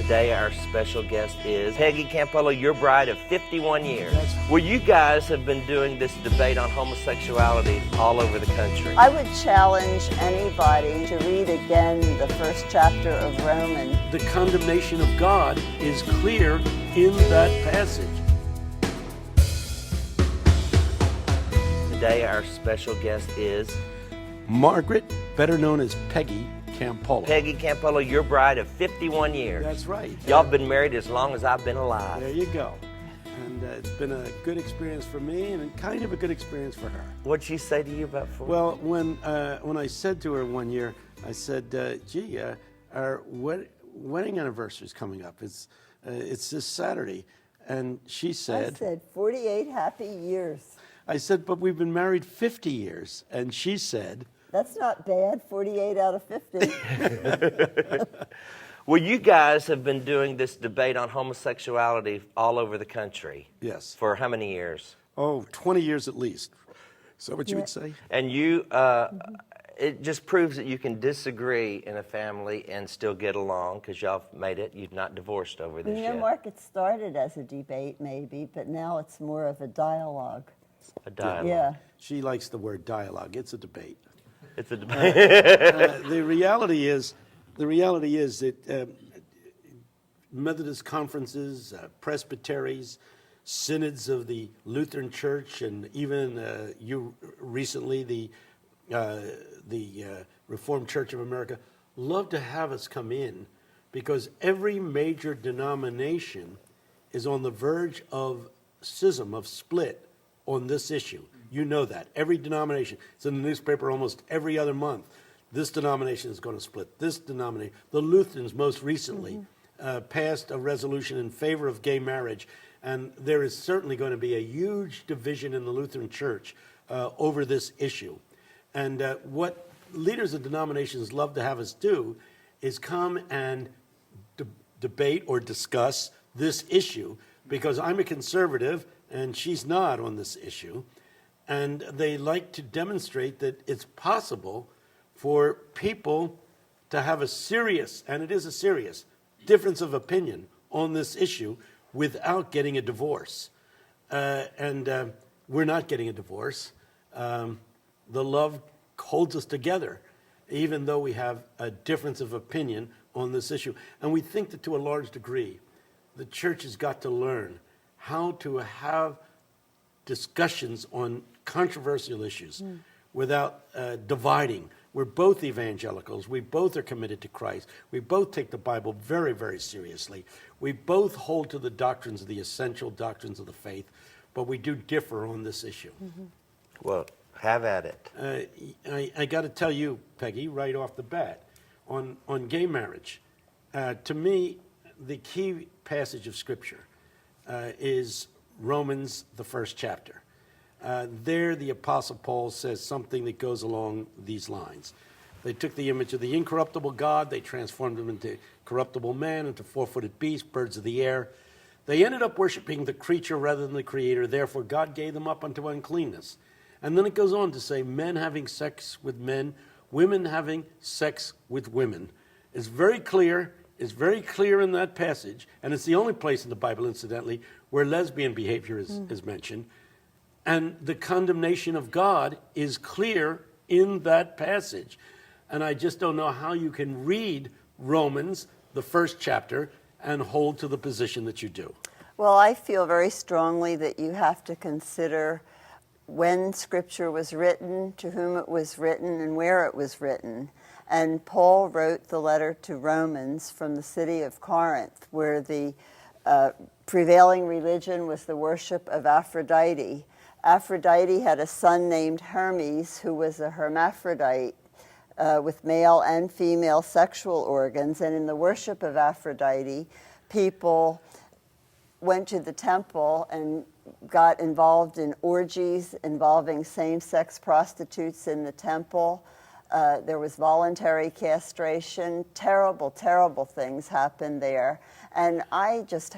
Today our special guest is Peggy Campolo, your bride of 51 years. Well, you guys have been doing this debate on homosexuality all over the country. I would challenge anybody to read again the first chapter of Romans. The condemnation of God is clear in that passage. Today our special guest is Margaret, better known as Peggy Campolo. Peggy Campolo, your bride of 51 years. That's right. Y'all been married as long as I've been alive. There you go. And it's been a good experience for me and kind of a good experience for her. What'd she say to you about four? Well, when I said to her one year, I said, our wedding anniversary is coming up. It's this Saturday. And she said... I said 48 happy years. I said, but we've been married 50 years. And she said... That's not bad, 48 out of 50. Well, you guys have been doing this debate on homosexuality all over the country. Yes. For how many years? Oh, 20 years at least. Is that what you would say? And you, it just proves that you can disagree in a family and still get along because y'all have made it. You've not divorced over this yet. Mark, it started as a debate maybe, but now it's more of a dialogue. A dialogue. Yeah. She likes the word dialogue. It's a debate. It's a debate. The reality is that Methodist conferences, presbyteries, synods of the Lutheran Church, and even you recently the Reformed Church of America love to have us come in because every major denomination is on the verge of schism, of split on this issue. You know that. Every denomination. It's in the newspaper almost every other month. This denomination is going to split. This denomination. The Lutherans most recently passed a resolution in favor of gay marriage. And there is certainly going to be a huge division in the Lutheran Church over this issue. And what leaders of denominations love to have us do is come and debate or discuss this issue because I'm a conservative and she's not on this issue. And they like to demonstrate that it's possible for people to have a serious, and it is a serious, difference of opinion on this issue without getting a divorce. And we're not getting a divorce. The love holds us together, even though we have a difference of opinion on this issue. And we think that to a large degree, the church has got to learn how to have discussions on controversial issues without dividing. We're both evangelicals. We both are committed to Christ. We both take the Bible very, very seriously. We both hold to the doctrines, the essential doctrines of the faith, but we do differ on this issue. Well, have at it. I got to tell you, Peggy, right off the bat, on gay marriage, to me, the key passage of Scripture is Romans, the first chapter. There, the Apostle Paul says something that goes along these lines. They took the image of the incorruptible God, they transformed him into corruptible man, into four-footed beasts, birds of the air. They ended up worshiping the creature rather than the Creator, therefore God gave them up unto uncleanness. And then it goes on to say, men having sex with men, women having sex with women. It's very clear in that passage, and it's the only place in the Bible, incidentally, where lesbian behavior is mentioned. And the condemnation of God is clear in that passage. And I just don't know how you can read Romans, the first chapter, and hold to the position that you do. Well, I feel very strongly that you have to consider when Scripture was written, to whom it was written, and where it was written. And Paul wrote the letter to Romans from the city of Corinth, where the prevailing religion was the worship of Aphrodite. Aphrodite had a son named Hermes, who was a hermaphrodite with male and female sexual organs. And in the worship of Aphrodite, people went to the temple and got involved in orgies involving same-sex prostitutes in the temple. There was voluntary castration. Terrible, terrible things happened there. And I just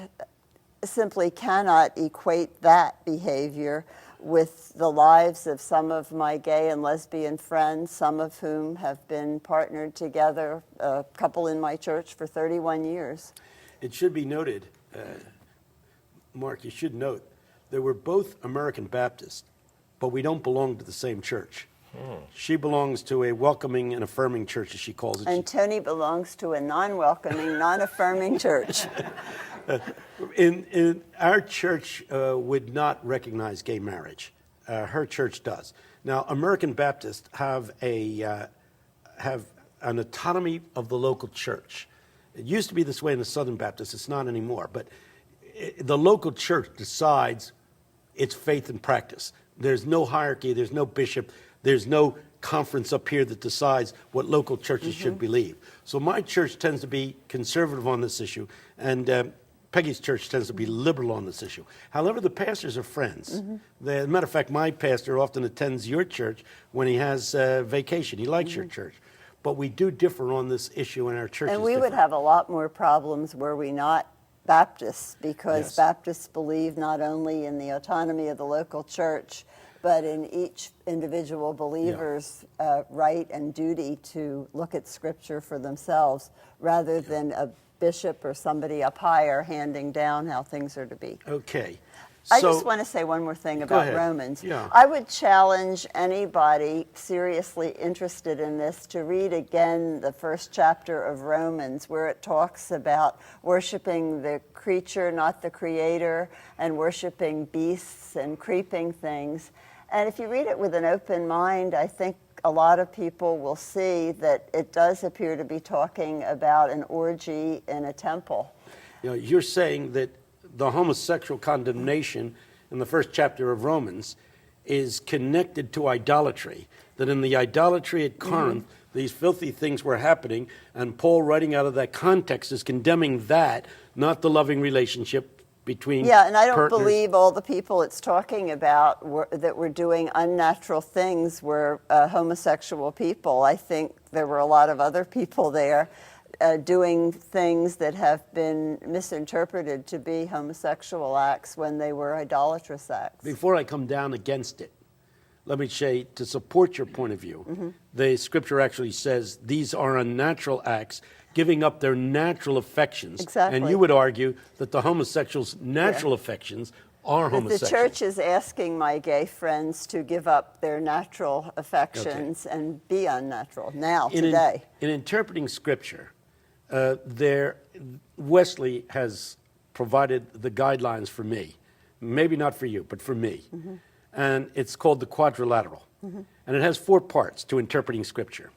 simply cannot equate that behavior with the lives of some of my gay and lesbian friends, some of whom have been partnered together, a couple in my church for 31 years. It should be noted, Mark, you should note, that we're both American Baptists, but we don't belong to the same church. She belongs to a welcoming and affirming church, as she calls it. And Tony belongs to a non-welcoming, non-affirming church. In our church would not recognize gay marriage. Her church does. Now, American Baptists have an autonomy of the local church. It used to be this way in the Southern Baptists. It's not anymore. But the local church decides its faith and practice. There's no hierarchy. There's no bishop. There's no conference up here that decides what local churches should believe. So my church tends to be conservative on this issue, and Peggy's church tends to be liberal on this issue. However, the pastors are friends. As a matter of fact, my pastor often attends your church when he has vacation. He likes your church. But we do differ on this issue in our church. And we would have a lot more problems were we not Baptists, because Yes. Baptists believe not only in the autonomy of the local church, but in each individual believer's right and duty to look at Scripture for themselves, rather than a bishop or somebody up higher handing down how things are to be. Okay. I So- just want to say one more thing Go about ahead. Romans. Yeah. I would challenge anybody seriously interested in this to read again the first chapter of Romans, where it talks about worshiping the creature, not the creator, and worshiping beasts and creeping things. And if you read it with an open mind, I think a lot of people will see that it does appear to be talking about an orgy in a temple. You know, you're saying that the homosexual condemnation in the first chapter of Romans is connected to idolatry, that in the idolatry at Corinth, these filthy things were happening, and Paul, writing out of that context, is condemning that, not the loving relationship between Yeah, and I don't partners. believe all the people it's talking about that were doing unnatural things were homosexual people. I think there were a lot of other people there doing things that have been misinterpreted to be homosexual acts when they were idolatrous acts. Before I come down against it, let me say, to support your point of view, the Scripture actually says these are unnatural acts, giving up their natural affections. Exactly. And you would argue that the homosexuals' natural affections are But homosexual. the church is asking my gay friends to give up their natural affections and be unnatural now, today. In interpreting Scripture, Wesley has provided the guidelines for me, maybe not for you, but for me. And it's called the quadrilateral. And it has 4 parts to interpreting Scripture.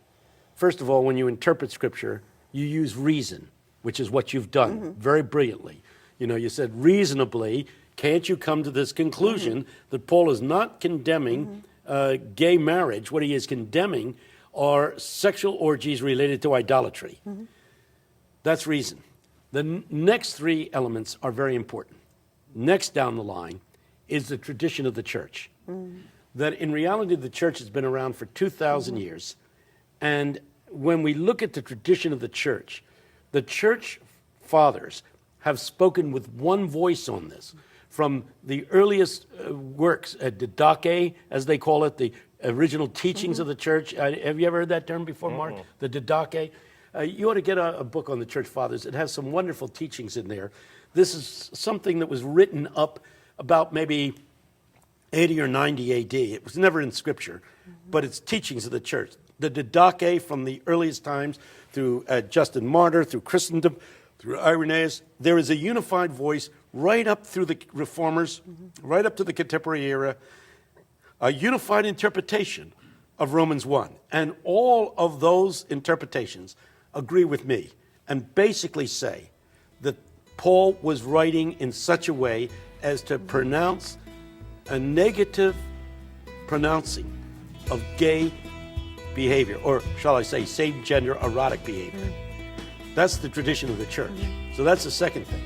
First of all, when you interpret Scripture, you use reason, which is what you've done very brilliantly. You know, you said, reasonably, can't you come to this conclusion that Paul is not condemning gay marriage? What he is condemning are sexual orgies related to idolatry. That's reason. The next 3 elements are very important. Next down the line is the tradition of the church. That in reality, the church has been around for 2,000 years. And when we look at the tradition of the church fathers have spoken with one voice on this. From the earliest works, Didache, as they call it, the original teachings of the church. Have you ever heard that term before, Mark? The Didache? You ought to get a book on the church fathers. It has some wonderful teachings in there. This is something that was written up about maybe 80 or 90 AD. It was never in Scripture, but it's teachings of the church. The Didache from the earliest times through Justin Martyr, through Christendom, through Irenaeus. There is a unified voice right up through the Reformers, right up to the contemporary era, a unified interpretation of Romans 1. And all of those interpretations agree with me and basically say that Paul was writing in such a way as to pronounce a negative pronouncing of gay behavior, or shall I say, same-gender erotic behavior. That's the tradition of the church. So that's the second thing.